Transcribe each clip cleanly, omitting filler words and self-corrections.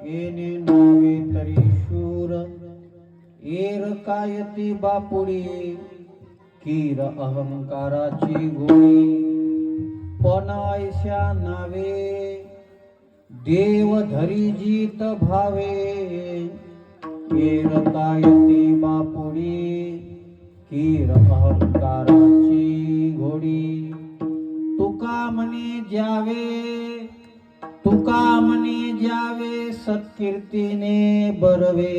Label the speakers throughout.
Speaker 1: येणे नावे तरी शूर, एर कायती बापुडी कीर अहंकाराची गोळी, पण ऐशा नावे देव धरी जीत भावे, एर कायती बापुडी कीर अहंकाराची घोडी, तुका म्हणे ज्यावे, तुका म्हणे ज्यावे सत्कीर्तीने बरवे,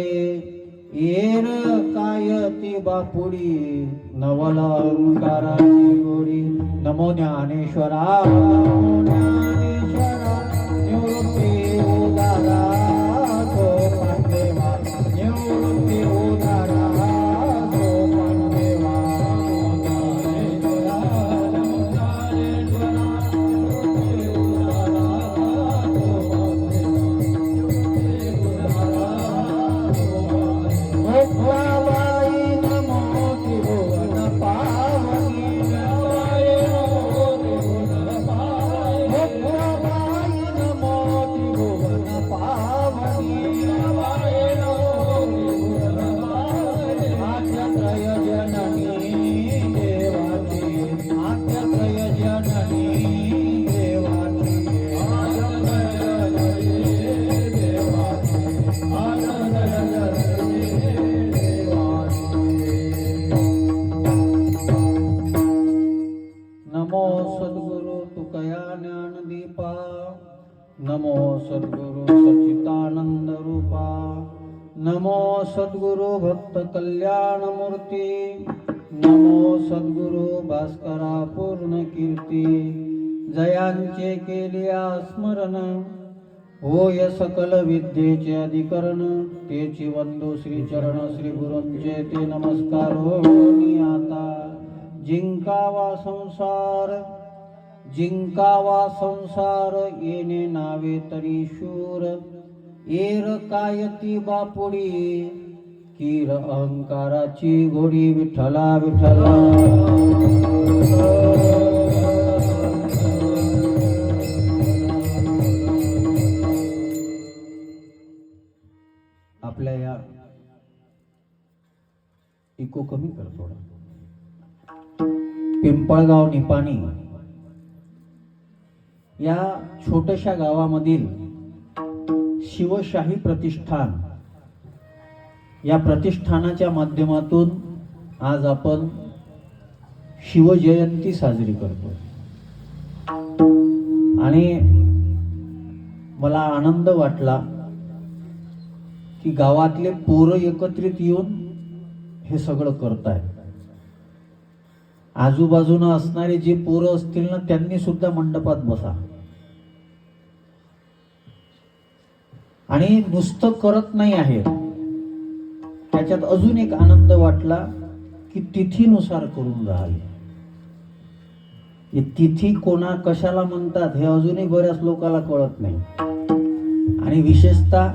Speaker 1: एर कायती बापुडी नवल अहंकाराची गोडी. नमो ज्ञानेश्वरा, नमो ज्ञानेश्वरा, निवृत्ती उदारा सोपान देवा, निवृत्ती उदारा सोपान देवा. नमो सद्गुरु तुकया ज्ञानदीपा, नमो सद्गुरु सच्चिदानंद रूपा, नमो सद्गुरु भक्त कल्याण मूर्ती, नमो सद्गुरु भास्करा पूर्ण कीर्ती. जयांचे केलिया स्मरण, होय सकल विद्येचे अधिकरण, तेची वंदो श्री चरण श्री गुरूंचे ते नमस्कार होनी आता. जिंकावा संसार, जिंकावा संसार, येणे नावे तरी शूर, एर कायती बापुडी कीर अहंकाराची घोडी. विठ्ठला विठ्ठला. आपल्या या इको कमी कर थोडा. पिंपळगाव निपाणी या छोट्याशा गावामधील शिवशाही प्रतिष्ठान या प्रतिष्ठानाच्या माध्यमातून आज आपण शिवजयंती साजरी करतो. आणि मला आनंद वाटला की गावातले पोरं एकत्रित येऊन हे सगळं करतायत. आजूबाजूला असणारे जे पोरं असतील ना, त्यांनी सुद्धा मंडपात बसा. आणि नुसतं करत नाही आहे, त्याच्यात अजून एक आनंद वाटला की तिथीनुसार करून राहिले. तिथी कोणा कशाला म्हणतात हे अजूनही बऱ्याच लोकांना कळत नाही. आणि विशेषतः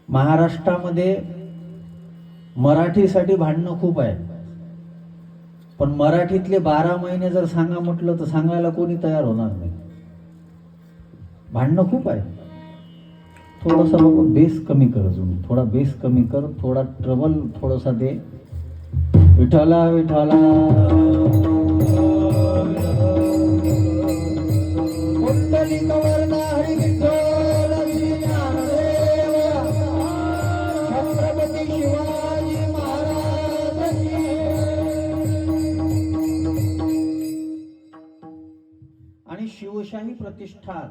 Speaker 1: महाराष्ट्रामध्ये मराठीसाठी भांडणं खूप आहे, पण मराठीतले 12 महिने जर सांगा म्हटलं तर सांगायला कोणी तयार होणार नाही. भांडणं खूप आहे. थोडासा बाबा बेस कमी कर, अजून थोडा बेस कमी कर, थोडा ट्रबल थोडासा दे. विठ्ठला विठ्ठला. आणि शिवशाही प्रतिष्ठान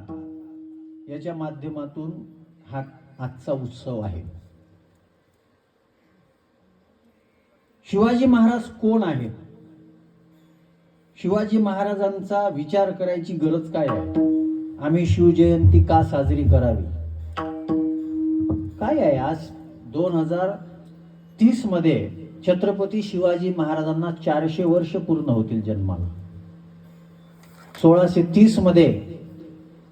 Speaker 1: याच्या माध्यमातून हा आजचा उत्सव आहे. शिवाजी महाराज कोण आहेत? शिवाजी महाराजांचा विचार करायची गरज काय आहे? आम्ही शिवजयंती का साजरी करावी? काय आहे? आज 2030 मध्ये छत्रपती शिवाजी महाराजांना 400 वर्ष पूर्ण होतील जन्माला. 1630 मध्ये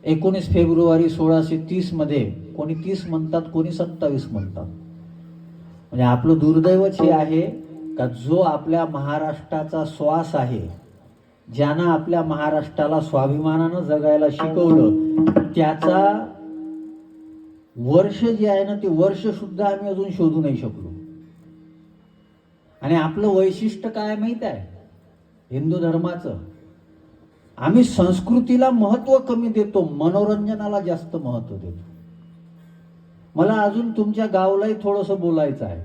Speaker 1: 19 फेब्रुवारी 1630 मध्ये, कोणी 30 म्हणतात, कोणी 27 म्हणतात. म्हणजे आपलं दुर्दैवच हे आहे का जो आपल्या महाराष्ट्राचा श्वास आहे, ज्यानं आपल्या महाराष्ट्राला स्वाभिमानानं जगायला शिकवलं, त्याचा वर्ष जे आहे ना ते वर्ष सुद्धा आम्ही अजून शोधू नाही शकलो. आणि आपलं वैशिष्ट्य काय माहित आहे हिंदू धर्माचं? आम्ही संस्कृतीला महत्व कमी देतो, मनोरंजनाला जास्त महत्व देतो. मला अजून तुमच्या गावालाही थोडंसं बोलायचं आहे.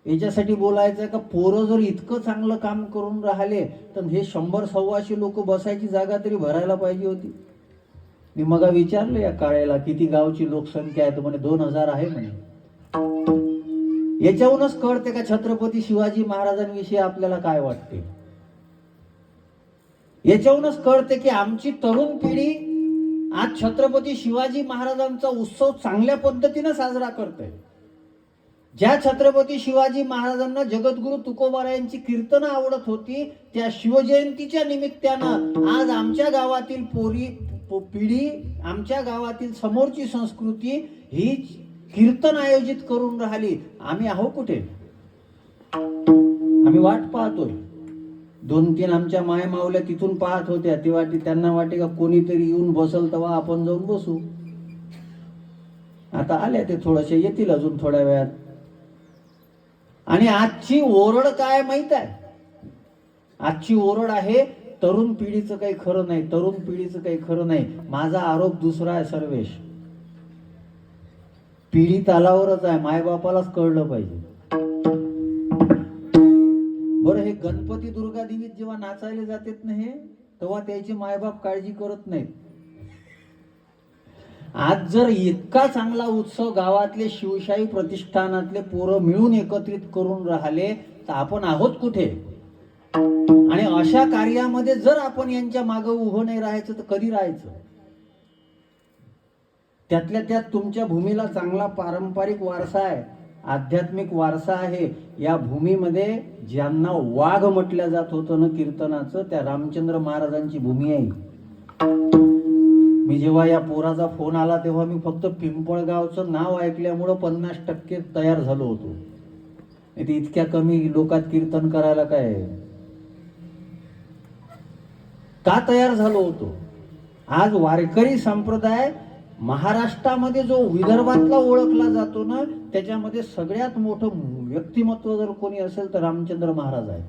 Speaker 1: याच्यासाठी बोलायचं आहे का पोरं जर इतकं चांगलं काम करून राहिले तर हे 100-125 लोक बसायची जागा तरी भरायला पाहिजे होती. मी मग विचारलं या काळेला किती गावची लोकसंख्या आहे, तर म्हणे 2000 आहे म्हणे. याच्याहूनच कळते का छत्रपती शिवाजी महाराजांविषयी आपल्याला काय वाटते. याच्याहूनच कळते की आमची तरुण पिढी आज छत्रपती शिवाजी महाराजांचा उत्सव चांगल्या पद्धतीने साजरा करते. ज्या छत्रपती शिवाजी महाराजांना जगद्गुरु तुकोबारायांची कीर्तनं आवडत होती, त्या शिवजयंतीच्या निमित्तानं आज आमच्या गावातील पिढी, आमच्या गावातील समोरची संस्कृती ही कीर्तन आयोजित करून राहिली. आम्ही आहो कुठे? आम्ही वाट पाहतोय. 2-3 आमच्या माय मावल्या तिथून पाहत होत्या. त्यांना वाटे का कोणीतरी येऊन बसल तेव्हा आपण जाऊन बसू. आता आल्या ते थोडेसे, येतील अजून थोड्या वेळात. आणि आजची ओरड काय माहित आहे? आजची ओरड आहे तरुण पिढीचं काही खरं नाही, तरुण पिढीचं काही खरं नाही. माझा आरोप दुसरा आहे सर्वेश. पिढी तालावरच आहे, मायबापालाच कळलं पाहिजे. बरं, हे गणपती दुर्गा देवीत जेव्हा नाचायला जातात ना हे, तेव्हा त्याचे मायबाप काळजी करत नाहीत. आज जर इतका चांगला उत्सव गावातले शिवशाही प्रतिष्ठानातले पोरं मिळून एकत्रित करून राहिले तर आपण आहोत कुठे? आणि अशा कार्यामध्ये जर आपण यांच्या मागे उभं नाही राहायचं तर कधी राहायचं? त्यातल्या त्यात तुमच्या भूमीला चांगला पारंपरिक वारसा आहे, आध्यात्मिक वारसा आहे. या भूमीमध्ये ज्यांना वाघ म्हटलं जात होतं ना कीर्तनाचं, त्या रामचंद्र महाराजांची भूमी आहे. मी जेव्हा या पोराचा फोन आला तेव्हा मी फक्त पिंपळगावचं नाव ऐकल्यामुळं 50% तयार झालो होतो. ते इतक्या कमी लोकात कीर्तन करायला काय का तयार झालो होतो? आज वारकरी संप्रदाय महाराष्ट्रामध्ये जो विदर्भातला ओळखला जातो ना, त्याच्यामध्ये सगळ्यात मोठं व्यक्तिमत्व जर कोणी असेल तर रामचंद्र महाराज आहे.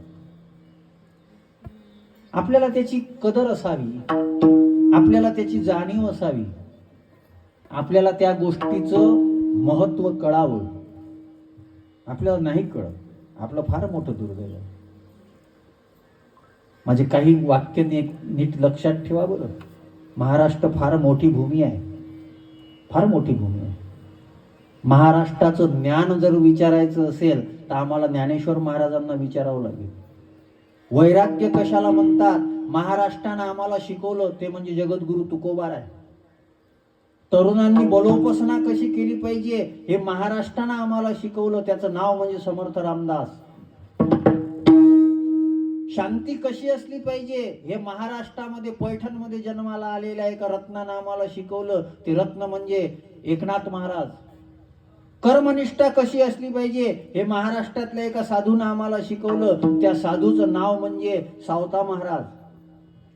Speaker 1: आपल्याला त्याची कदर असावी, आपल्याला त्याची जाणीव असावी, आपल्याला त्या गोष्टीचं महत्व कळावं. आपल्याला नाही कळत, आपलं फार मोठं दुर्दैव आहे. माझे काही वाक्य नीट लक्षात ठेवा बरं. महाराष्ट्र फार मोठी भूमी आहे, फार मोठी भूमी आहे. महाराष्ट्राचं ज्ञान जर विचारायचं असेल तर आम्हाला ज्ञानेश्वर महाराजांना विचारावं लागेल. वैराग्य कशाला म्हणतात? महाराष्ट्रानं आम्हाला शिकवलं ते म्हणजे जगद्गुरु तुकोबार आहे. तरुणांनी बलोपासना कशी केली पाहिजे हे महाराष्ट्रानं आम्हाला शिकवलं, त्याचं नाव म्हणजे समर्थ रामदास. शांती कशी असली पाहिजे हे महाराष्ट्रामध्ये पैठणमध्ये जन्माला आलेल्या एका रत्नानं आम्हाला शिकवलं, ते रत्न म्हणजे एकनाथ महाराज. कर्मनिष्ठा कशी असली पाहिजे हे महाराष्ट्रातल्या एका साधूनं आम्हाला शिकवलं, त्या साधूचं नाव म्हणजे सावता महाराज.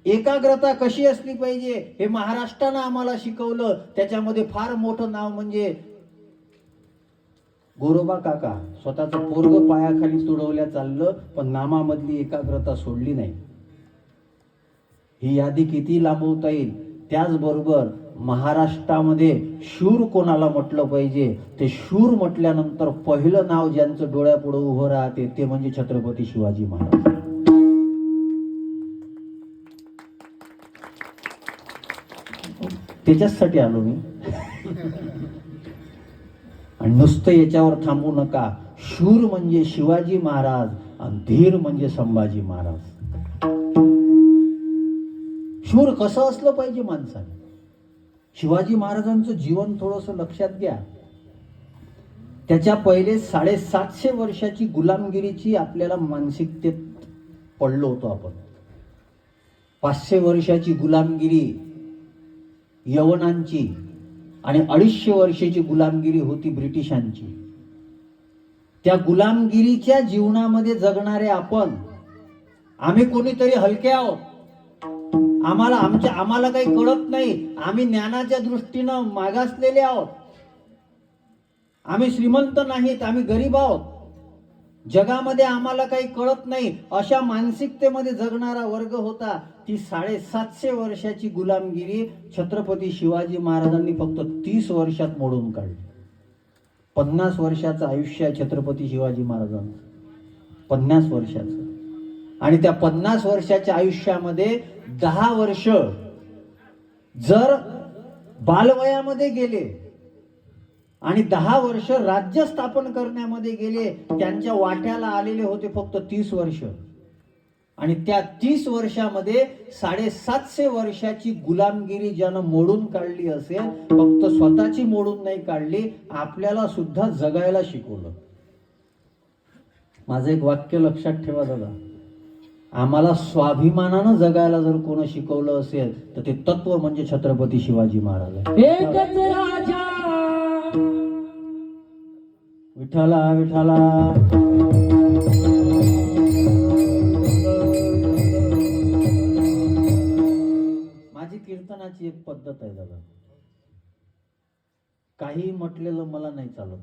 Speaker 1: एकाग्रता कशी असली पाहिजे हे महाराष्ट्रानं आम्हाला शिकवलं, त्याच्यामध्ये फार मोठं नाव म्हणजे गोरोबा काका. स्वतःचं पोरग पायाखाली तुडवल्या चाललं पण नामामधली एकाग्रता सोडली नाही. ही यादी किती लांबवता येईल. त्याचबरोबर महाराष्ट्रामध्ये शूर कोणाला म्हटलं पाहिजे, ते शूर म्हटल्यानंतर पहिलं नाव ज्यांचं डोळ्यापुढे उभं राहते ते म्हणजे छत्रपती शिवाजी महाराज. त्याच्यासाठी आलो मी. आणि नुसतं याच्यावर थांबू नका. शूर म्हणजे शिवाजी महाराज आणि धीर म्हणजे संभाजी महाराज. शूर कसं असलं पाहिजे माणसाने? शिवाजी महाराजांचं जीवन थोडंसं लक्षात घ्या. त्याच्या पहिले 750 वर्षाची गुलामगिरीची आपल्याला मानसिकतेत पडलो होतो आपण. 500 वर्षाची गुलामगिरी यवनांची आणि 250 वर्षाची गुलामगिरी होती ब्रिटिशांची. त्या गुलामगिरीच्या जीवनामध्ये जगणारे आम्ही कोणीतरी हलके आहोत. आम्हाला काही कळत नाही. आम्ही ज्ञानाच्या दृष्टीनं मागासलेले आहोत. आम्ही श्रीमंत नाहीत, आम्ही गरीब आहोत, जगामध्ये आम्हाला काही कळत नाही, अशा मानसिकतेमध्ये जगणारा वर्ग होता. ती 750 वर्षाची गुलामगिरी छत्रपती शिवाजी महाराजांनी फक्त 30 वर्षात मोडून काढली. 50 वर्षाचं आयुष्य आहे छत्रपती शिवाजी महाराजांचं, 50 वर्षाचं. आणि त्या 50 वर्षाच्या आयुष्यामध्ये 10 वर्ष जर बालवयामध्ये गेले आणि 10 वर्ष राज्य स्थापन करण्यामध्ये गेले, त्यांच्या वाट्याला आलेले होते फक्त 30 वर्ष. आणि त्या 30 वर्षामध्ये 750 वर्षाची गुलामगिरी ज्यानं मोडून काढली असेल, फक्त स्वतःची मोडून नाही काढली, आपल्याला सुद्धा जगायला शिकवलं. माझं एक वाक्य लक्षात ठेवा दादा, आम्हाला स्वाभिमानानं जगायला जर कोण शिकवलं असेल तर ते तत्व म्हणजे छत्रपती शिवाजी महाराज.
Speaker 2: एकच राजा
Speaker 1: विठ्ठला विठ्ठला. माझी कीर्तनाची एक पद्धत आहे दादा, काही म्हटलेलं मला नाही चालत.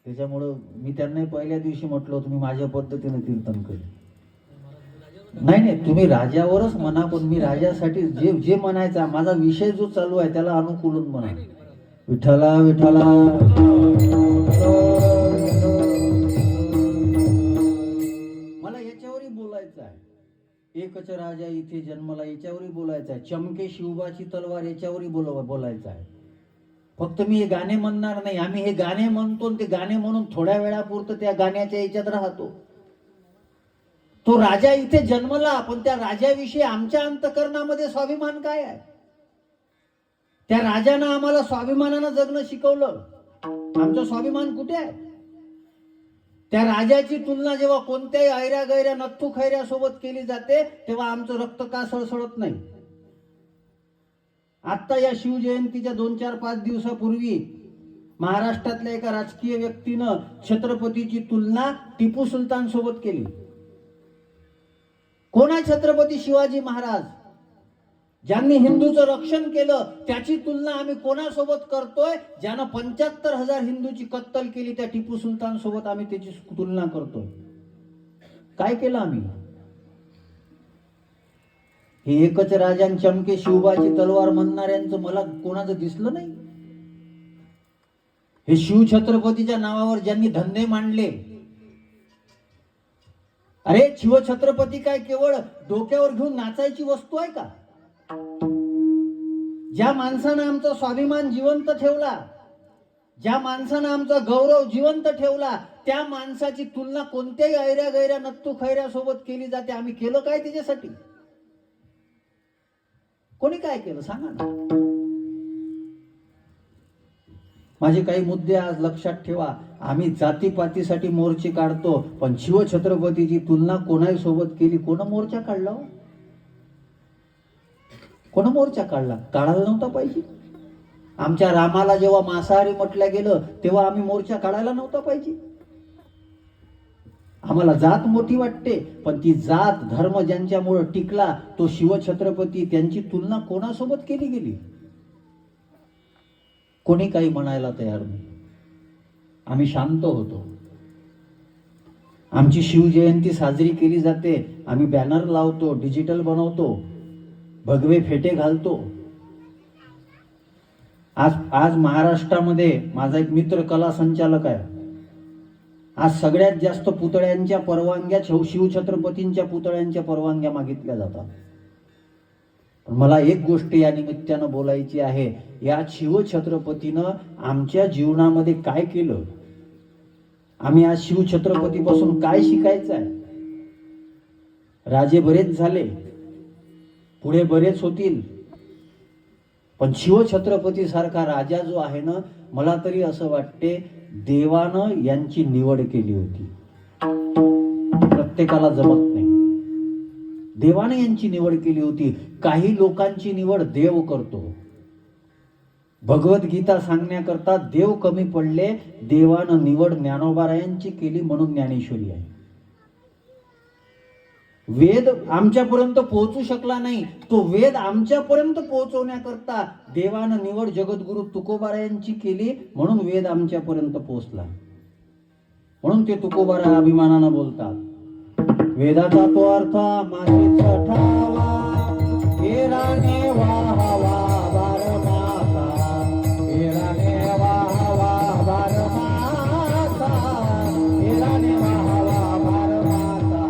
Speaker 1: त्याच्यामुळं मी त्यांना पहिल्या दिवशी म्हटलं तुम्ही माझ्या पद्धतीने कीर्तन करेल. नाही, तुम्ही राजावरच म्हणा, पण मी राजासाठी जे म्हणायचं, माझा विषय जो चालू आहे त्याला अनुकूलन म्हणा. विठ्ठला विठ्ठला. मला याच्यावरही बोलायचं आहे. एकच राजा इथे जन्मला याच्यावरही बोलायचं आहे. चमके शिवबाची तलवार याच्यावरही बोलायचं आहे. फक्त मी हे गाणे म्हणणार नाही. आम्ही हे गाणे म्हणतो, ते गाणे म्हणून थोड्या वेळापुरतं त्या गाण्याच्या याच्यात राहतो. तो राजा इथे जन्मला, पण त्या राजाविषयी आमच्या अंतःकरणामध्ये स्वाभिमान काय आहे? त्या राजानं आम्हाला स्वाभिमानानं जगणं शिकवलं. आमचा स्वाभिमान कुठे आहे? त्या राजाची तुलना जेव्हा कोणत्याही ऐऱ्या गैऱ्या नथू खैऱ्या सोबत केली जाते, तेव्हा आमचं रक्त का सळसळत नाही? आता या शिवजयंतीच्या 2-4-5 दिवसापूर्वी महाराष्ट्रातल्या एका राजकीय व्यक्तीनं छत्रपतीची तुलना टिपू सुलतान सोबत केली. कोण आहे छत्रपती शिवाजी महाराज? ज्यांनी हिंदूचं रक्षण केलं, त्याची तुलना आम्ही कोणासोबत करतोय? ज्यानं 75,000 हिंदूची कत्तल केली, त्या टिपू सुलतान सोबत आम्ही त्याची तुलना करतोय. काय केलं आम्ही? हे एकच राजान चमके शिवबाची तलवार म्हणणाऱ्यांचं मला कोणाचं दिसलं नाही. हे शिवछत्रपतीच्या नावावर ज्यांनी धंदे मांडले, अरे शिवछत्रपती काय केवळ डोक्यावर घेऊन नाचायची वस्तू आहे का? ज्या माणसानं आमचा स्वाभिमान जिवंत ठेवला, ज्या माणसानं आमचा गौरव जिवंत ठेवला, त्या माणसाची तुलना कोणत्याही ऐऱ्या गैऱ्या नत्तू खैऱ्या सोबत केली जाते. आम्ही केलं काय त्याच्यासाठी? कोणी काय केलं सांगा ना. माझे काही मुद्दे आज लक्षात ठेवा. आम्ही जातीपातीसाठी मोर्चे काढतो, पण शिवछत्रपतीची तुलना कोणाही सोबत केली? कोण मोर्चा काढला हो? कोण मोर्चा काढला? काढायला नव्हता पाहिजे. आमच्या रामाला जेव्हा मांसाहारी म्हटलं गेलं, तेव्हा आम्ही मोर्चा काढायला नव्हता पाहिजे. आम्हाला जात मोठी वाटते, पण ती जात धर्म ज्यांच्यामुळे टिकला तो शिवछत्रपती, त्यांची तुलना कोणासोबत केली गेली? कोणी काही म्हणायला तयार नाही. आम्ही शांत होतो. आमची शिवजयंती साजरी केली जाते, आम्ही बॅनर लावतो, डिजिटल बनवतो, भगवे फेटे घालतो. आज महाराष्ट्रामध्ये माझा एक मित्र कला संचालक आहे. आज सगळ्यात जास्त पुतळ्यांच्या परवानग्या शिवछत्रपतींच्या पुतळ्यांच्या परवानग्या मागितल्या जातात. पण मला एक गोष्ट या निमित्तानं बोलायची आहे. या शिवछत्रपतीनं आमच्या जीवनामध्ये काय केलं? आम्ही आज शिवछत्रपतीपासून काय शिकायचं आहे? राजे बरेच झाले, पुढे बरेच होतील, पण शिवछत्रपती सारखा राजा जो आहे ना, मला तरी असं वाटते देवानं यांची निवड केली होती. प्रत्येकाला जमत नाही. देवाने यांची निवड केली होती. काही लोकांची निवड देव करतो. भगवद्गीता सांगण्याकरता देव कमी पडले, देवानं निवड ज्ञानोबारायांची केली म्हणून ज्ञानेश्वरी आहे. वेद आमच्यापर्यंत पोहोचू शकला नाही, तो वेद आमच्यापर्यंत पोहोचवण्याकरता देवानं निवड जगद्गुरु तुकोबारायांची केली, म्हणून वेद आमच्यापर्यंत पोहोचला. म्हणून ते तुकोबारा अभिमानानं बोलतात, वेदाचा तो अर्थ माशीच ठावा, हेराने वाहावा बारमाता, हेराने वाहावा बारमाता, हेराने वाहावा बारमाता.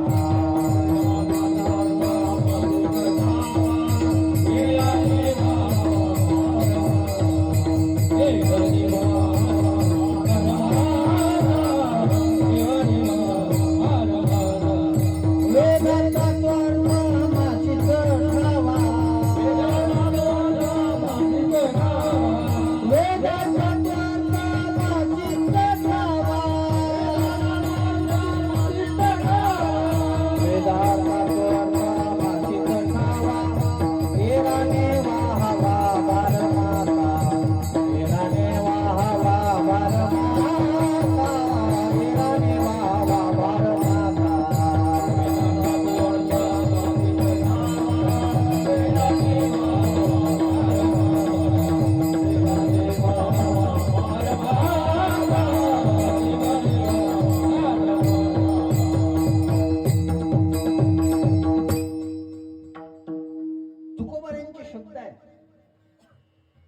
Speaker 1: तुकोबारायांचे शब्द आहेत.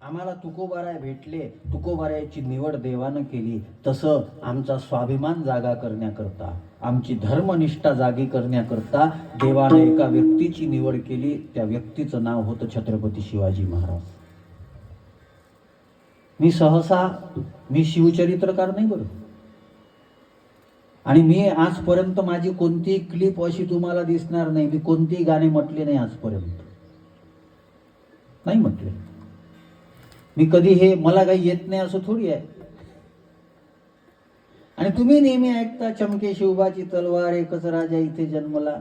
Speaker 1: आम्हाला तुकोबाराय भेटले, तुकोबारायाची निवड देवानं केली, तसं आमचा स्वाभिमान जागा करण्याकरता, आमची धर्मनिष्ठा जागी करण्याकरता देवानं एका व्यक्तीची निवड केली. त्या व्यक्तीचं नाव होतं छत्रपती शिवाजी महाराज. मी शिवचरित्रकार नाही बरं, आणि मी आजपर्यंत माझी कोणतीही क्लिप अशी तुम्हाला दिसणार नाही, मी कोणतीही गाणे म्हटले नाही आजपर्यंत, नाही म्हटले मी कधी. हे मला काही येत नाही असं थोडी आहे. आणि तुम्ही नेहमी ऐकता, चमके शिवबाची तलवार एकच राजा इथे जन्मला.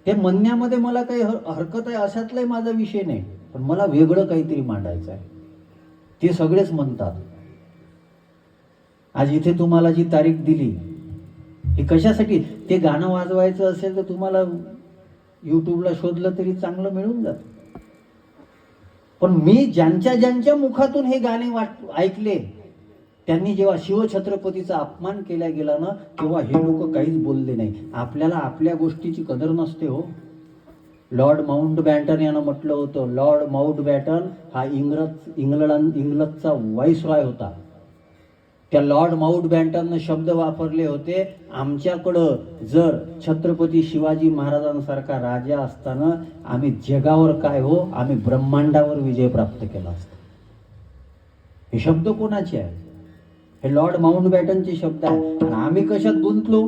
Speaker 1: ते म्हणण्यामध्ये मला काही हरकत आहे, अशातलाही माझा विषय नाही, पण मला वेगळं काहीतरी मांडायचं आहे. ते सगळेच म्हणतात. आज इथे तुम्हाला जी तारीख दिली हे कशासाठी? ते गाणं वाजवायचं असेल तर तुम्हाला युट्यूबला शोधलं तरी चांगलं मिळून जातं. पण मी ज्यांच्या मुखातून हे गाणे ऐकले, त्यांनी जेव्हा शिवछत्रपतीचा अपमान केला गेला ना, तेव्हा हे लोक काहीच बोलले नाही. आपल्याला आपल्या गोष्टीची कदर नसते हो. लॉर्ड माउंटबॅटन यानं म्हटलं होतं, लॉर्ड माउंटबॅटन हा इंग्लंडचा व्हाईसरॉय होता. त्या लॉर्ड माउंटबॅटननं शब्द वापरले होते, आमच्याकडं जर छत्रपती शिवाजी महाराजांसारखा राजा असताना आम्ही जगावर काय हो, आम्ही ब्रह्मांडावर विजय प्राप्त केला असता. हे शब्द कोणाचे आहे? हे लॉर्ड माउंटबॅटनचे शब्द आहे. आणि आम्ही कशात गुंतलो?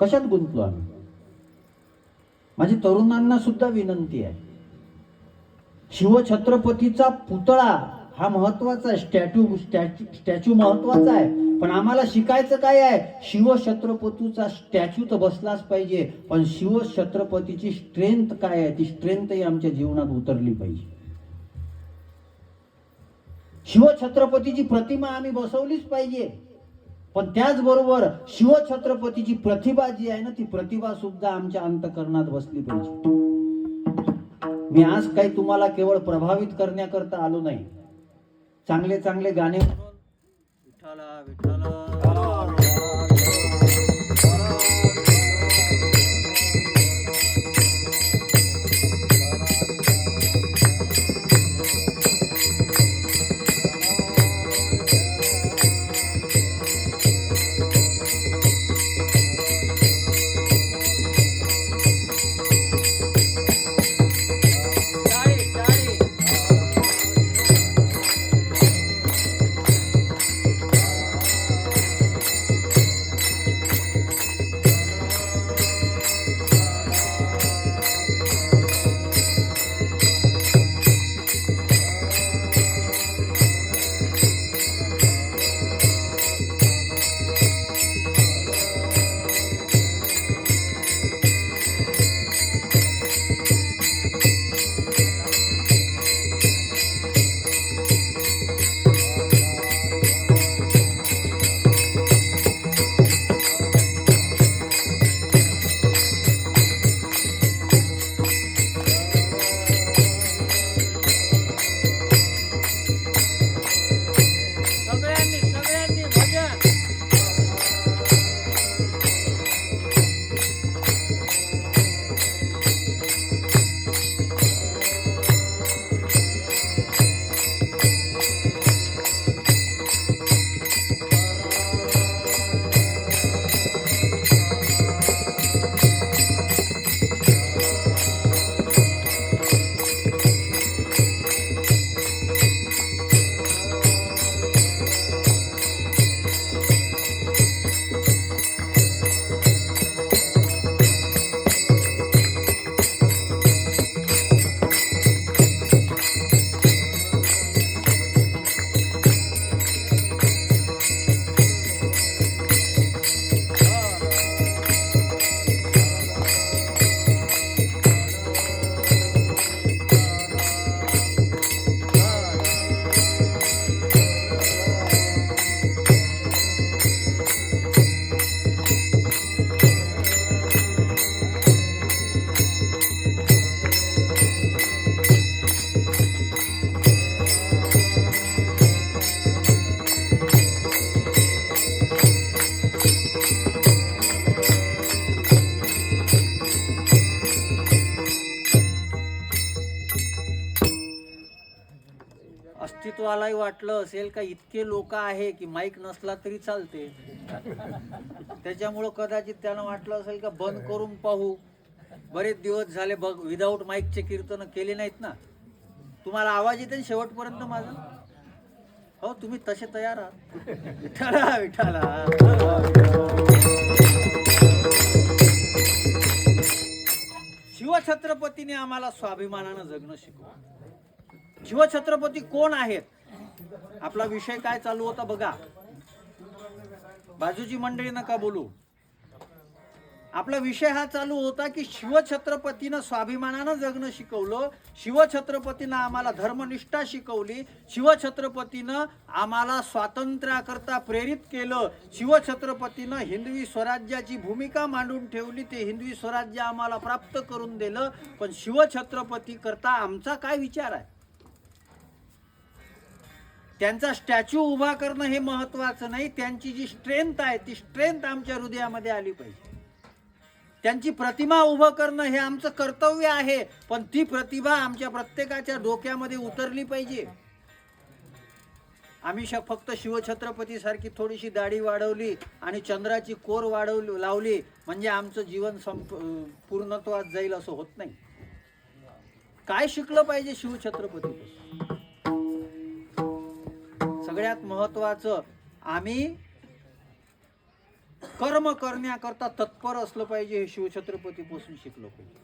Speaker 1: कशात गुंतलो आम्ही? माझी तरुणांना सुद्धा विनंती आहे, शिवछत्रपतीचा पुतळा हा महत्वाचा स्टॅच्यू महत्वाचा आहे, पण आम्हाला शिकायचं काय आहे? शिवछत्रपतीचा स्टॅच्यू तर बसलाच पाहिजे, पण शिवछत्रपतीची स्ट्रेंथ काय आहे, ती स्ट्रेंथही आमच्या जीवनात उतरली पाहिजे. शिवछत्रपतीची प्रतिमा आम्ही बसवलीच पाहिजे, पण त्याचबरोबर शिवछत्रपतीची प्रतिभा जी आहे ना, ती प्रतिभा सुद्धा आमच्या अंतःकरणात बसली पाहिजे. मी आज काही तुम्हाला केवळ प्रभावित करण्याकरता आलो नाही. चांगले चांगले गाणे विठ्ठला विठ्ठला नेतृत्वालाही वाटलं असेल का इतके लोक आहे की माईक नसला तरी चालते, त्याच्यामुळं कदाचित त्यानं वाटलं असेल का बंद करून पाहू. बरेच दिवस झाले बघ विदाऊट माईकचे कीर्तन केले नाहीत ना. तुम्हाला आवाज येते शेवटपर्यंत माझा? हो, तुम्ही तसे तयार आहात. विठाला विठाला. शिवछत्रपतीने आम्हाला स्वाभिमानानं जगणं शिकवलं. शिवछत्रपती कोण आहेत? आपला विषय काय चालू होता बघा. बाजूची मंडळी नका बोलू. आपला विषय हा चालू होता की शिवछत्रपतीनं स्वाभिमानानं जगणं शिकवलं. शिवछत्रपतीनं आम्हाला धर्मनिष्ठा शिकवली. शिवछत्रपतीनं आम्हाला स्वातंत्र्याकरता प्रेरित केलं. शिवछत्रपतीनं हिंदवी स्वराज्याची भूमिका मांडून ठेवली. ते हिंदवी स्वराज्य आम्हाला प्राप्त करून दिलं. पण शिवछत्रपती करता आमचा काय विचार आहे? त्यांचा स्टॅच्यू उभा करणं हे महत्वाचं नाही. त्यांची जी स्ट्रेंथ आहे ती स्ट्रेंथ आमच्या हृदयामध्ये आली पाहिजे. त्यांची प्रतिमा उभं करणं हे आमचं कर्तव्य आहे. पण ती प्रतिभा आमच्या प्रत्येकाच्या डोक्यामध्ये उतरली पाहिजे. आम्ही फक्त शिवछत्रपती सारखी थोडीशी दाढी वाढवली आणि चंद्राची कोर लावली म्हणजे आमचं जीवन पूर्णत्वात जाईल असं होत नाही. काय शिकलं पाहिजे शिवछत्रपतीपासून? सगळ्यात महत्वाचं, आम्ही कर्म करण्याकरता तत्पर असलं पाहिजे. हे शिवछत्रपतीपासून शिकलो पाहिजे.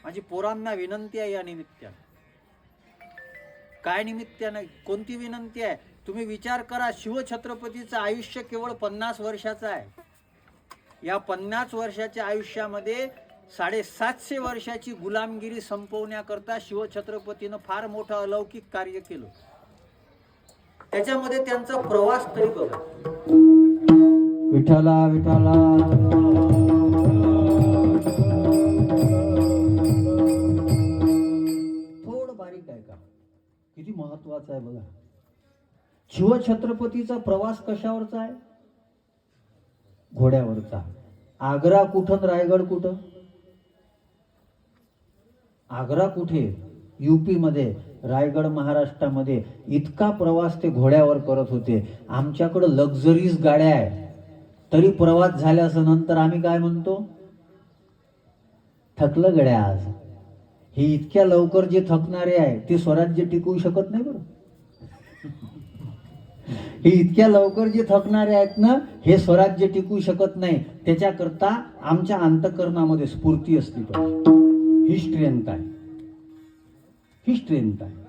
Speaker 1: माझी पोरांना विनंती आहे या निमित्तानं. काय निमित्तानं? कोणती विनंती आहे? तुम्ही विचार करा, शिवछत्रपतीचं आयुष्य केवळ 50 वर्षाचं आहे. या 50 वर्षाच्या आयुष्यामध्ये 750 वर्षाची गुलामगिरी संपवण्याकरता शिवछत्रपतीनं फार मोठं अलौकिक कार्य केलं. त्याच्यामध्ये त्यांचा प्रवास तरी बघा.
Speaker 2: विठाला विठाला.
Speaker 1: थोडं बारीक आहे का? किती महत्वाचं आहे बघा. शिवछत्रपतीचा प्रवास कशावरचा आहे? घोड्यावरचा. आग्रा कुठं, रायगड कुठं? आग्रा कुठे? यूपी मध्ये, रायगड महाराष्ट्रामध्ये. इतका प्रवास ते घोड्यावर करत होते. आमच्याकडे लक्झरीज गाड्या आहेत तरी प्रवास झाल्याचं नंतर आम्ही काय म्हणतो? थकलं गड्या आज. हे इतक्या लवकर जे थकणारे आहे ते स्वराज्य टिकवू शकत नाही बरं. हे इतक्या लवकर जे थकणारे आहेत ना, हे स्वराज्य टिकवू शकत नाही. त्याच्याकरता आमच्या अंतःकरणामध्ये स्फूर्ती असली पाहिजे. ही स्ट्रेंथ आहे. ही स्ट्रेंथ आहे.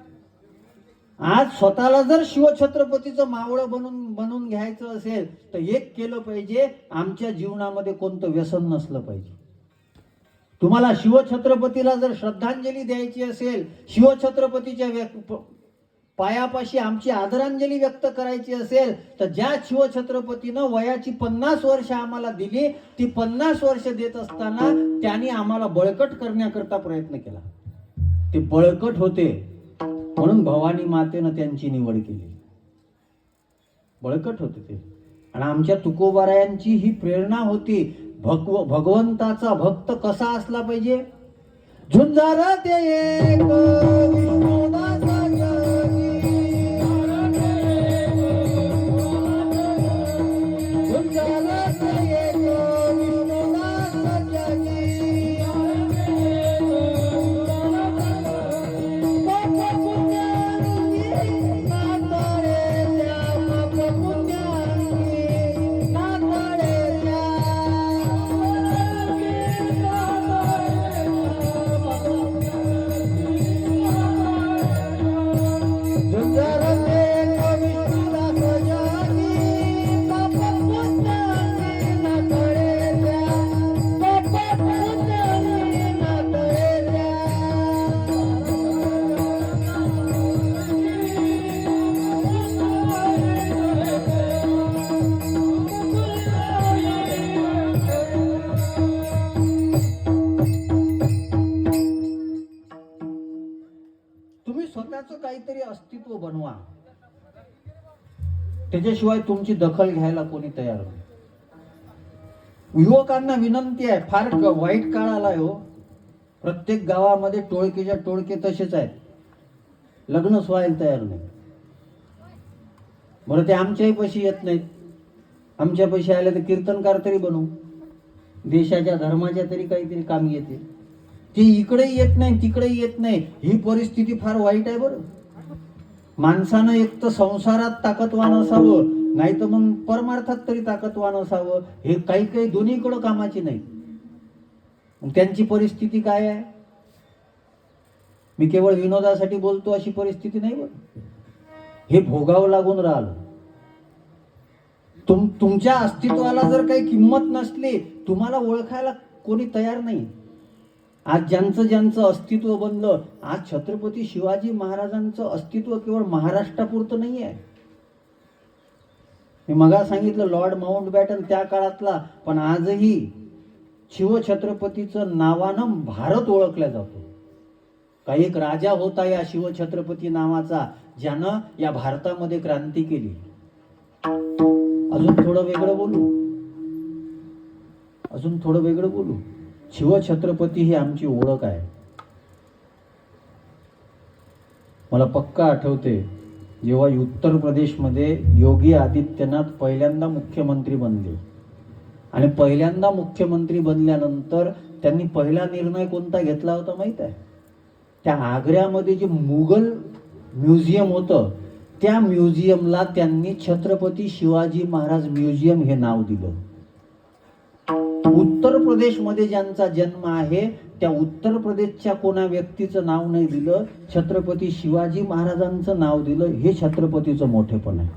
Speaker 1: आज स्वतःला जर शिवछत्रपतीचं मावळं बनवून घ्यायचं असेल तर एक केलं पाहिजे, आमच्या जीवनामध्ये कोणतं व्यसन नसलं पाहिजे. तुम्हाला शिवछत्रपतीला जर श्रद्धांजली द्यायची असेल, शिवछत्रपतीच्या पायापाशी आमची आदरांजली व्यक्त करायची असेल तर ज्या शिवछत्रपतीनं वयाची 50 वर्ष आम्हाला दिली, ती 50 वर्ष देत असताना त्यांनी आम्हाला बळकट करण्याकरता प्रयत्न केला. ते बळकट होते म्हणून भवानी मातेनं त्यांची निवड केली. बळकट होते ते. आणि आमच्या तुकोबारायांची ही प्रेरणा होती. भगवंताचा भक्त कसा असला पाहिजे? झुंजार ते एक विष्णुदासा जगी, झुंजार ते एक विष्णुदासा जगी, काहीतरी अस्तित्व बनवा. त्याच्याशिवाय तुमची दखल घ्यायला कोणी तयार नाही. युवकांना विनंती आहे, फार वाईट काळ आलाय हो. प्रत्येक गावामध्ये टोळकेच्या टोळके तसेच आहेत. लग्न व्हायला तयार नाही. बरं ते आमच्याही पैसे येत नाहीत. आमच्या पैसे आले तर कीर्तनकार तरी बनवू, देशाच्या धर्माच्या तरी काहीतरी काम येते. ते इकडेही येत नाही तिकडेही येत नाही. ही परिस्थिती फार वाईट आहे बरं. माणसानं एक तर संसारात ताकदवान असावं, नाही तर मग परमार्थात तरी ताकदवान असावं. हे काही काही दोन्हीकडं कामाची नाही. मग त्यांची परिस्थिती काय आहे? मी केवळ विनोदासाठी बोलतो अशी परिस्थिती नाही बरं. हे भोगावं लागून राहिलं. तुमच्या अस्तित्वाला जर काही किंमत नसली, तुम्हाला ओळखायला कोणी तयार नाही. आज ज्यांचं अस्तित्व बनलं, आज छत्रपती शिवाजी महाराजांचं अस्तित्व केवळ महाराष्ट्रापुरतं नाही आहे. मी मगा सांगितलं लॉर्ड माउंटबॅटन त्या काळातला, पण आजही शिवछत्रपतीचं नावानं भारत ओळखला जातो. काही एक राजा होता या शिवछत्रपती नावाचा, ज्यानं या भारतामध्ये क्रांती केली. अजून थोडं वेगळं बोलू. शिवछत्रपती ही आमची ओळख आहे. मला पक्का आठवते जेव्हा उत्तर प्रदेशमध्ये योगी आदित्यनाथ पहिल्यांदा मुख्यमंत्री बनले, आणि पहिल्यांदा मुख्यमंत्री बनल्यानंतर त्यांनी पहिला निर्णय कोणता घेतला होता माहित आहे? त्या आग्र्यामध्ये जे मुघल म्युझियम होतं, त्या म्युझियमला त्यांनी छत्रपती शिवाजी महाराज म्युझियम हे नाव दिलं. उत्तर प्रदेशमध्ये ज्यांचा जन्म आहे त्या उत्तर प्रदेशच्या कोणा व्यक्तीचं नाव नाही दिलं, छत्रपती शिवाजी महाराजांचं नाव दिलं. हे छत्रपतीचं मोठेपण आहे.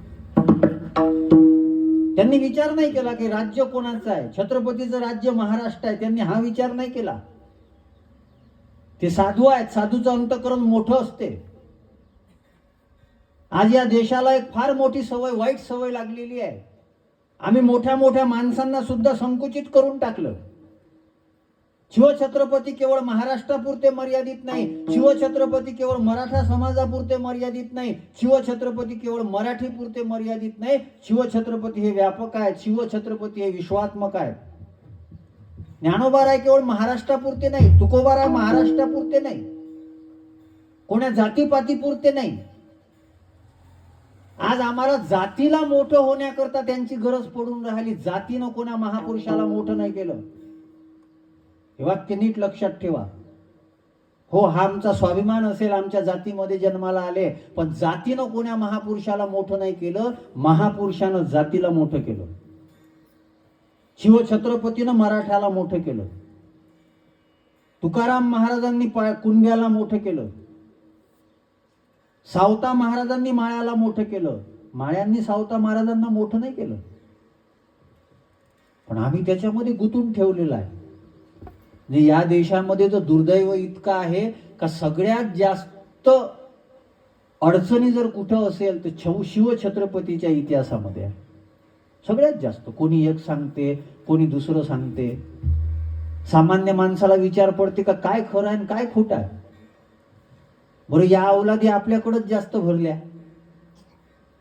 Speaker 1: त्यांनी विचार नाही केला की राज्य कोणाचं आहे. छत्रपतीचं राज्य महाराष्ट्र आहे, त्यांनी हा विचार नाही केला. ते साधू आहेत, साधूचं अंतःकरण मोठं असते. आज या देशाला एक फार मोठी सवय, वाईट सवय लागलेली आहे. आम्ही मोठ्या मोठ्या माणसांना सुद्धा संकुचित करून टाकलं. शिवछत्रपती केवळ महाराष्ट्रापुरते मर्यादित नाही, शिवछत्रपती केवळ मराठा समाजापुरते मर्यादित नाही, शिवछत्रपती केवळ मराठीपुरते मर्यादित नाही. शिवछत्रपती हे व्यापक आहेत, शिवछत्रपती हे विश्वात्मक आहेत. ज्ञानोबाराय केवळ महाराष्ट्रापुरते नाही, तुकोबाराय महाराष्ट्रापुरते नाही, कोण्या जातीपातीपुरते नाही. आज आम्हाला जातीला मोठं होण्याकरता त्यांची गरज पडून राहिली. जातीनं कोणा महापुरुषाला मोठं नाही केलं. हे वाक्य नीट लक्षात ठेवा. हो, हा आमचा स्वाभिमान असेल, आमच्या जातीमध्ये जन्माला आले, पण जातीनं कोण्या महापुरुषाला मोठं नाही केलं, महापुरुषानं जातीला मोठं केलं. शिवछत्रपतीनं मराठ्याला मोठं केलं. तुकाराम महाराजांनी कुणब्याला मोठं केलं. सावता महाराजांनी माळ्याला मोठं केलं. माळ्यांनी सावता महाराजांना मोठं नाही केलं, पण आम्ही त्याच्यामध्ये गुंतून ठेवलेलं आहे. म्हणजे या देशामध्ये तर दुर्दैव इतकं आहे का सगळ्यात जास्त अडचणी जर कुठं असेल तर शिवछत्रपतीच्या इतिहासामध्ये आहे. सगळ्यात जास्त. कोणी एक सांगते, कोणी दुसरं सांगते. सामान्य माणसाला विचार पडते का काय खरं आहे आणि काय खोटं आहे. बरं, या अवलादी आपल्याकडंच जास्त भरल्या.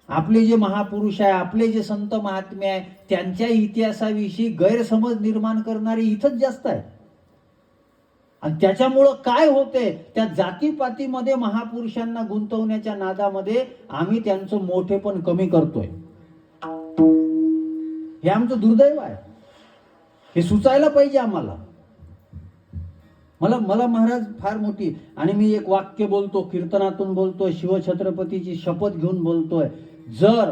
Speaker 1: आपले जे महापुरुष आहे, आपले जे संत महात्मे आहे, त्यांच्या इतिहासाविषयी गैरसमज निर्माण करणारे इथंच जास्त आहे. आणि त्याच्यामुळं काय होते, त्या जातीपातीमध्ये महापुरुषांना गुंतवण्याच्या नादामध्ये आम्ही त्यांचं मोठेपण कमी करतोय. हे आमचं दुर्दैव आहे. हे सुचायला पाहिजे आम्हाला. मला महाराज फार मोठी, आणि मी एक वाक्य बोलतो, कीर्तनातून बोलतोय, शिवछत्रपतीची शपथ घेऊन बोलतोय. जर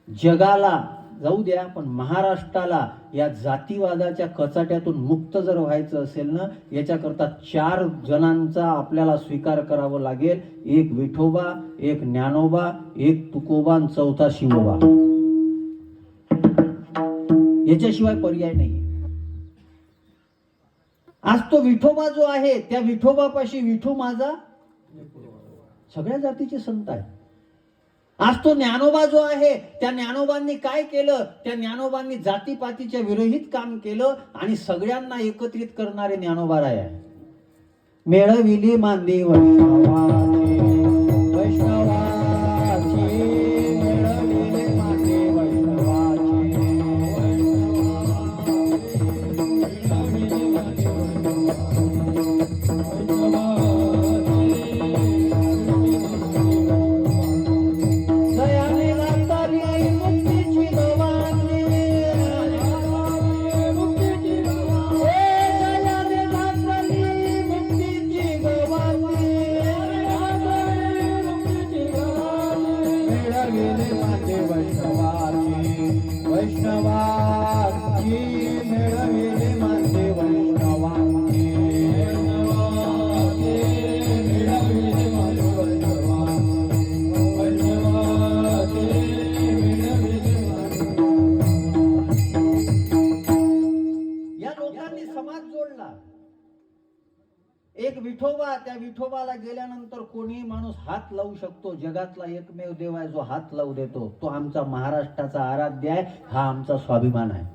Speaker 1: जगाला जाऊ द्या, पण महाराष्ट्राला या जातीवादाच्या कचाट्यातून मुक्त जर व्हायचं असेल ना, याच्याकरता 4 जणांचा आपल्याला स्वीकार करावा लागेल. एक विठोबा, एक ज्ञानोबा, एक तुकोबा आणि 4था शिवोबा. याच्याशिवाय पर्याय नाही. आज तो विठोबा जो आहे, त्या विठोबापाशी विठू माझा सगळ्या जातीचे संत आहेत. आज तो ज्ञानोबा जो आहे, त्या ज्ञानोबांनी काय केलं, त्या ज्ञानोबांनी जातीपातीच्या विरोधीत काम केलं आणि सगळ्यांना एकत्रित करणारे ज्ञानोबाराय आहे. मेळविली मांदी वैष्णवाची, वैष्णवाची मेळविली मांदी वैष्णवाची. दयाने गाता मिळविले माझे वैष्णवाची, वैष्णवाची मिळविले माझे वैष्णवाची, मिळविले माझे वैष्णवाची, वैष्णवाची मिळविले माझे. या लोकांनी समाज जोडला. एक विठोबा, त्या विठोबाला गेल्यानंतर कोणी माणूस हात लावू शकतो. जगातला एकमेव देव आहे जो हात लावू देतो. तो आमचा महाराष्ट्राचा आराध्य आहे. हा आमचा स्वाभिमान आहे.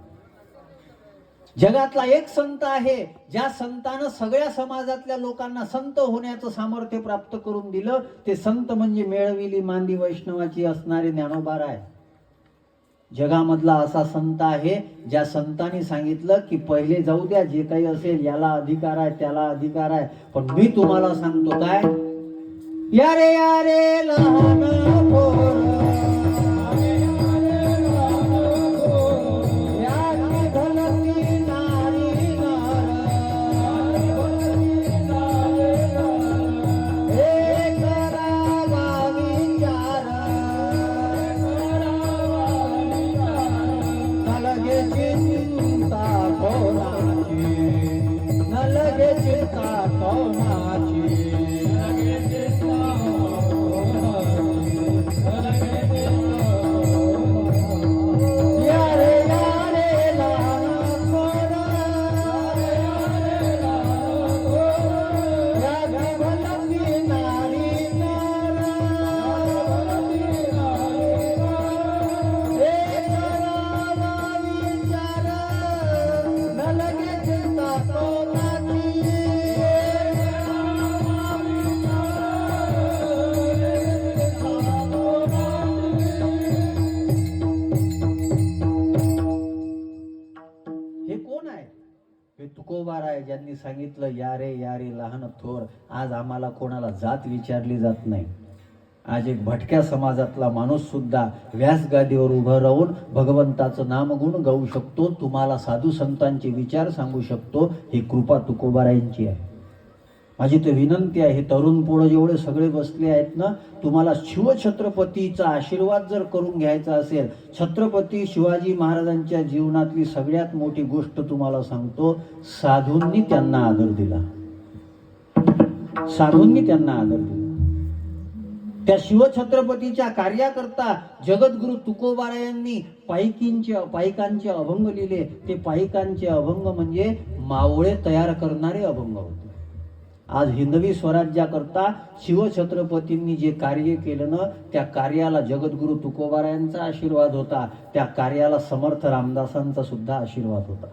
Speaker 1: जगातला एक संत आहे ज्या संतानं सगळ्या समाजातल्या लोकांना संत होण्याचं सामर्थ्य प्राप्त करून दिलं. ते संत म्हणजे मिळविली मांदी वैष्णवाची असणारे ज्ञानोबा राय. जगामधला असा संत आहे ज्या संतांनी सांगितलं की पहिले जाऊ द्या, जे काही असेल याला अधिकार आहे त्याला अधिकार आहे, पण मी तुम्हाला सांगतो काय, या रे लहान पोर, या ढलती नारी नार, हे करावा विचार, नलगे चिंता कोणाची, नलगे चिंता कोणाची, तुकोबा राय ज्यांनी सांगितलं या रे लहान थोर. आज आम्हाला कोणाला जात विचारली जात नाही. आज एक भटक्या समाजातला माणूस सुद्धा व्यासगादीवर उभं राहून भगवंताचं नामगुण गाऊ शकतो. तुम्हाला साधू संतांचे विचार सांगू शकतो. ही कृपा तुकोबारायांची आहे. माझी तर विनंती आहे, हे तरुण पोरं जेवढे सगळे बसले आहेत ना, तुम्हाला शिवछत्रपतीचा आशीर्वाद जर करून घ्यायचा असेल, छत्रपती शिवाजी महाराजांच्या जीवनातली सगळ्यात मोठी गोष्ट तुम्हाला सांगतो, साधूंनी त्यांना आदर दिला. साधूंनी त्यांना आदर दिला. त्या शिवछत्रपतीच्या कार्याकरता जगद्गुरु तुकोबारायांनी पायिकांचे अभंग लिहिले. ते पायिकांचे अभंग म्हणजे मावळे तयार करणारे अभंग होते. आज हिंदवी स्वराज्याकरता शिवछत्रपतींनी जे कार्य केलं ना, त्या कार्याला जगद्गुरु तुकोबारायांचा आशीर्वाद होता. त्या कार्याला समर्थ रामदासांचा सुद्धा आशीर्वाद होता.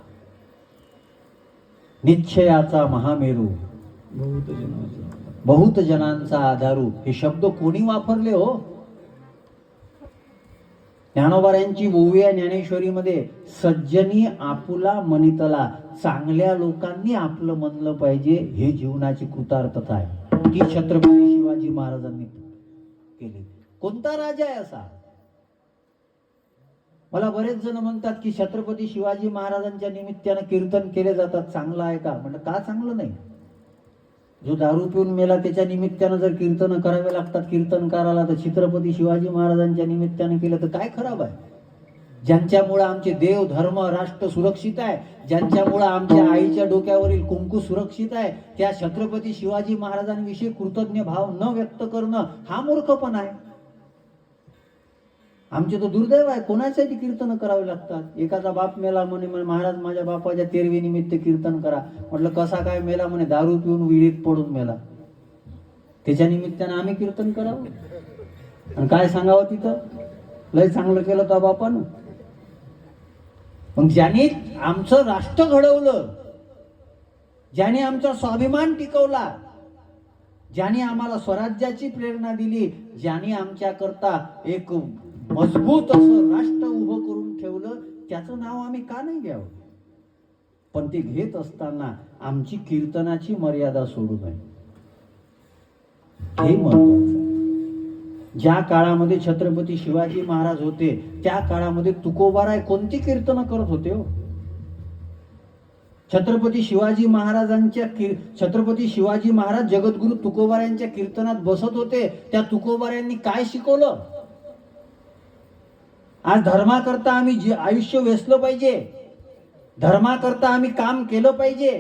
Speaker 1: निश्चयाचा महामेरू, बहुत जनांचा आधारू, हे शब्द कोणी वापरले हो? ज्ञानोबारायांची ओविया ज्ञानेश्वरीमध्ये सज्जनी आपुला मनितला, चांगल्या लोकांनी आपलं म्हणलं पाहिजे, हे जीवनाची कृतार्थता आहे. ती छत्रपती शिवाजी महाराजांनी केली. कोणता राजा आहे असा? मला बरेच जण म्हणतात की छत्रपती शिवाजी महाराजांच्या निमित्तानं कीर्तन केले जातात, चांगलं आहे का? म्हणलं का चांगलं नाही? जो दारू पिऊन मेला त्याच्या निमित्तानं जर कीर्तन करावे लागतात कीर्तनकाराला, तर छत्रपती शिवाजी महाराजांच्या निमित्तानं केलं तर काय खराब आहे? ज्यांच्यामुळे आमचे देव धर्म राष्ट्र सुरक्षित आहे, ज्यांच्यामुळे आमच्या आईच्या डोक्यावरील कुंकू सुरक्षित आहे, त्या छत्रपती शिवाजी महाराजांविषयी कृतज्ञ भाव न व्यक्त करणं हा मूर्खपणा आहे. आमचे तो दुर्दैव आहे, कोणासाठी कीर्तन करावे लागतात? एकाचा बाप मेला म्हणे महाराज माझ्या बापाच्या 13वी निमित्त कीर्तन करा. म्हटलं कसा काय मेला? म्हणे दारू पिऊन विहिरीत पडून मेला. त्याच्या निमित्तानं आम्ही कीर्तन करावं? आणि काय सांगावं तिथं? लय चांगलं केलं त्या बापानं. मग ज्याने आमचं राष्ट्र घडवलं, ज्याने आमचा स्वाभिमान टिकवला, ज्याने आम्हाला स्वराज्याची प्रेरणा दिली, ज्याने आमच्या करता एक मजबूत असं राष्ट्र उभं करून ठेवलं, त्याचं नाव आम्ही का नाही घ्यावं? पण ते घेत असताना आमची कीर्तनाची मर्यादा सोडू नये, हे महत्वाचं. ज्या काळामध्ये छत्रपती शिवाजी महाराज होते त्या काळामध्ये तुकोबाराय कोणती कीर्तन करत होते हो? छत्रपती शिवाजी महाराज जगद्गुरु तुकोबारायांच्या कीर्तनात बसत होते. त्या तुकोबारायांनी काय शिकवलं? आज धर्माकरता आम्ही आयुष्य वेचलं पाहिजे, धर्माकरता आम्ही काम केलं पाहिजे,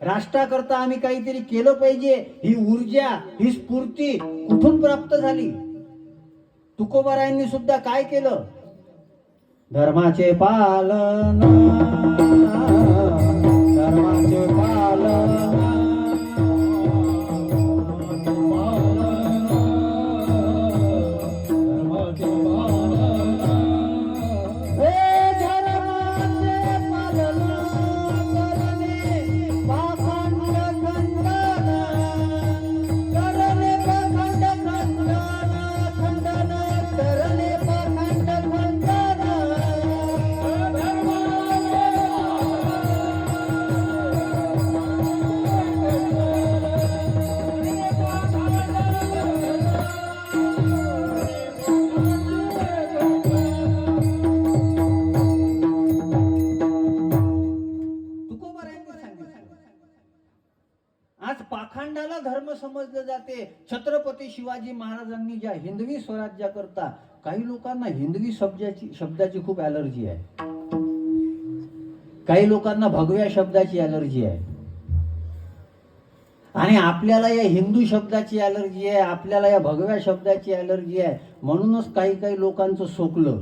Speaker 1: राष्ट्राकरता आम्ही काहीतरी केलं पाहिजे. ही ऊर्जा, ही स्फूर्ती कुठून प्राप्त झाली? तुकोबारायांनी सुद्धा काय केलं? धर्माचे पालन, धर्माचे पालन, आज पाखंडाला धर्म समजले जाते. छत्रपती शिवाजी महाराजांनी ज्या हिंदवी स्वराज्याकरता, काही लोकांना हिंदवी शब्दाची खूप ॲलर्जी आहे, काही लोकांना भगव्या शब्दाची ॲलर्जी आहे, आणि आपल्याला या हिंदू शब्दाची ॲलर्जी आहे, आपल्याला या भगव्या शब्दाची ॲलर्जी आहे. म्हणूनच काही लोकांचं सोकलं.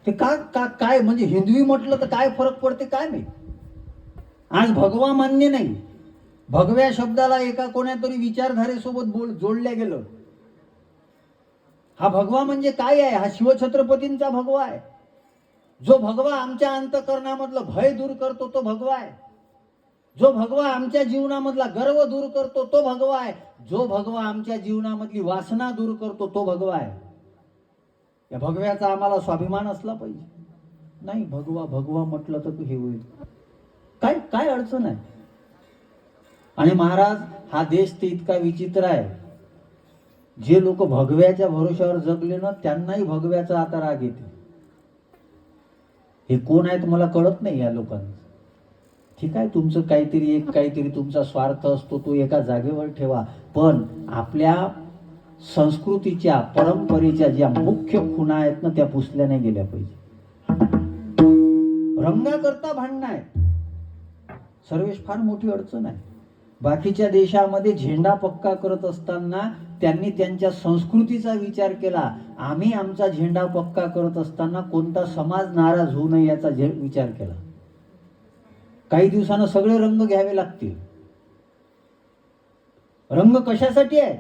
Speaker 1: ते काय म्हणजे हिंदवी म्हटलं तर काय फरक पडते काय नाही. आज भगवा मान्य नाही. भगव्या शब्दाला एका कोणातरी विचारधारेसोबत जोडल्या गेलं. हा भगवा म्हणजे काय आहे? हा शिवछत्रपतींचा भगवा आहे. जो भगवा आमच्या अंतःकरणामधलं भय दूर करतो तो भगवा आहे. जो भगवा आमच्या जीवनामधला गर्व दूर करतो तो भगवा आहे. जो भगवा आमच्या जीवनामधली वासना दूर करतो तो भगवा आहे. या भगव्याचा आम्हाला स्वाभिमान असला पाहिजे. नाही, भगवा म्हटलं तर हे होईल काय अडचण आहे? आणि महाराज, हा देश ते इतका विचित्र आहे. जे लोक भगव्याच्या भरोश्यावर जगले ना, त्यांनाही भगव्याचा आता राग येते. हे कोण आहेत मला कळत नाही या लोकांना. ठीक आहे, तुमचं काहीतरी तुमचा स्वार्थ असतो, तो एका जागेवर ठेवा. पण आपल्या संस्कृतीच्या, परंपरेच्या ज्या मुख्य खुणा आहेत ना, त्या पुसल्या नाही गेल्या पाहिजे. रंगाकरता भांडणं आहे, सर्वेश फार मोठी अडचण आहे. बाकीच्या देशामध्ये झेंडा पक्का करत असताना त्यांनी त्यांच्या संस्कृतीचा विचार केला. आम्ही आमचा झेंडा पक्का करत असताना कोणता समाज नाराज होऊ नये याचा विचार केला. काही दिवसानं सगळे रंग घ्यावे लागतील. रंग कशासाठी आहे?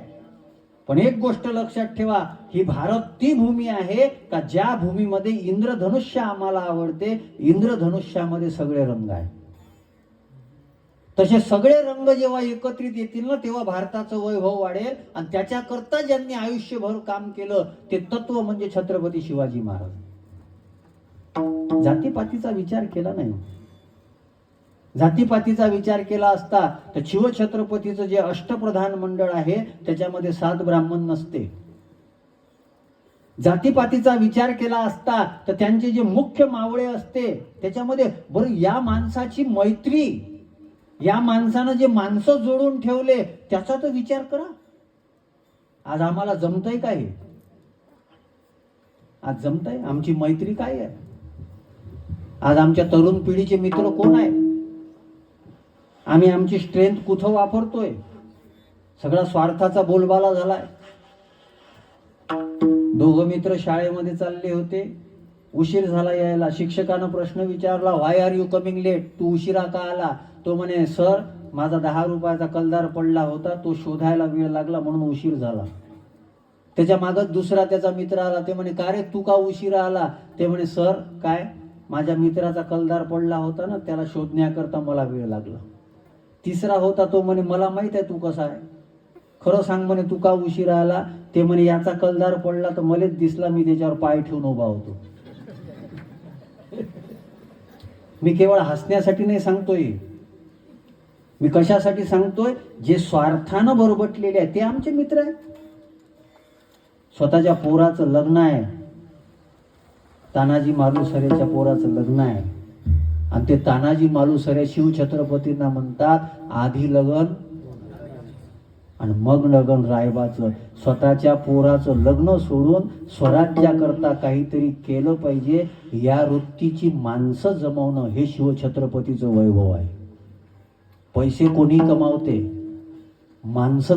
Speaker 1: पण एक गोष्ट लक्षात ठेवा, ही भारत ती भूमी आहे का ज्या भूमीमध्ये इंद्रधनुष्य आम्हाला आवडते. इंद्रधनुष्यामध्ये सगळे रंग आहे. तसे सगळे रंग जेव्हा एकत्रित येतील ना, तेव्हा भारताचं वैभव वाढेल. आणि त्याच्याकरता ज्यांनी आयुष्यभर काम केलं ते तत्व म्हणजे छत्रपती शिवाजी महाराज. जातीपातीचा विचार केला नाही. जातीपातीचा विचार केला असता तर शिवछत्रपतीचं जे अष्टप्रधान मंडळ आहे त्याच्यामध्ये 7 ब्राह्मण नसते. जातीपातीचा विचार केला असता तर त्यांचे जे मुख्य मावळे असते त्याच्यामध्ये, बरं या माणसाची मैत्री, या माणसानं जे माणसं जोडून ठेवले त्याचा तर विचार करा. आज आम्हाला जमतंय काय? आज जमतंय? आमची मैत्री काय आहे? आज आमच्या तरुण पिढीचे मित्र कोण आहे? आम्ही आमची स्ट्रेंथ कुठं वापरतोय? सगळा स्वार्थाचा बोलबाला झालाय. दोघं मित्र शाळेमध्ये चालले होते, उशीर झाला यायला. शिक्षकानं प्रश्न विचारला, व्हाय आर यू कमिंग लेट? तू उशिरा का आला? तो म्हणे, सर माझा 10 रुपयाचा कलदार पडला होता, तो शोधायला वेळ लागला म्हणून उशीर झाला. त्याच्या मागच दुसरा त्याचा मित्र आला. ते म्हणे, का रे तू का उशिरा आला? ते म्हणे, सर काय माझ्या मित्राचा कलदार पडला होता ना, त्याला शोधण्याकरता मला वेळ लागला. तिसरा होता तो म्हणे, मला माहित आहे तू कसा आहे, खरं सांग म्हणे तू का उशिरा आला? ते म्हणे, याचा कलदार पडला तर मलाच दिसला, मी त्याच्यावर पाय ठेवून उभा होतो. मी केवळ हसण्यासाठी नाही सांगतोय, मी कशासाठी सांगतोय? जे स्वार्थानं बरबटलेले आहे ते आमचे मित्र आहेत. स्वतःच्या पोराचं लग्न आहे, तानाजी मालुसरेच्या पोराचं लग्न आहे, आणि ते तानाजी मालुसरे शिवछत्रपतींना म्हणतात, आधी लगन आणि मग लगन रायबाचं. स्वतःच्या पोराचं लग्न सोडून स्वराज्याकरता काहीतरी केलं पाहिजे, या वृत्तीची माणसं जमवणं हे शिवछत्रपतीचं वैभव आहे. पैसे कोणी कमावते, माणसं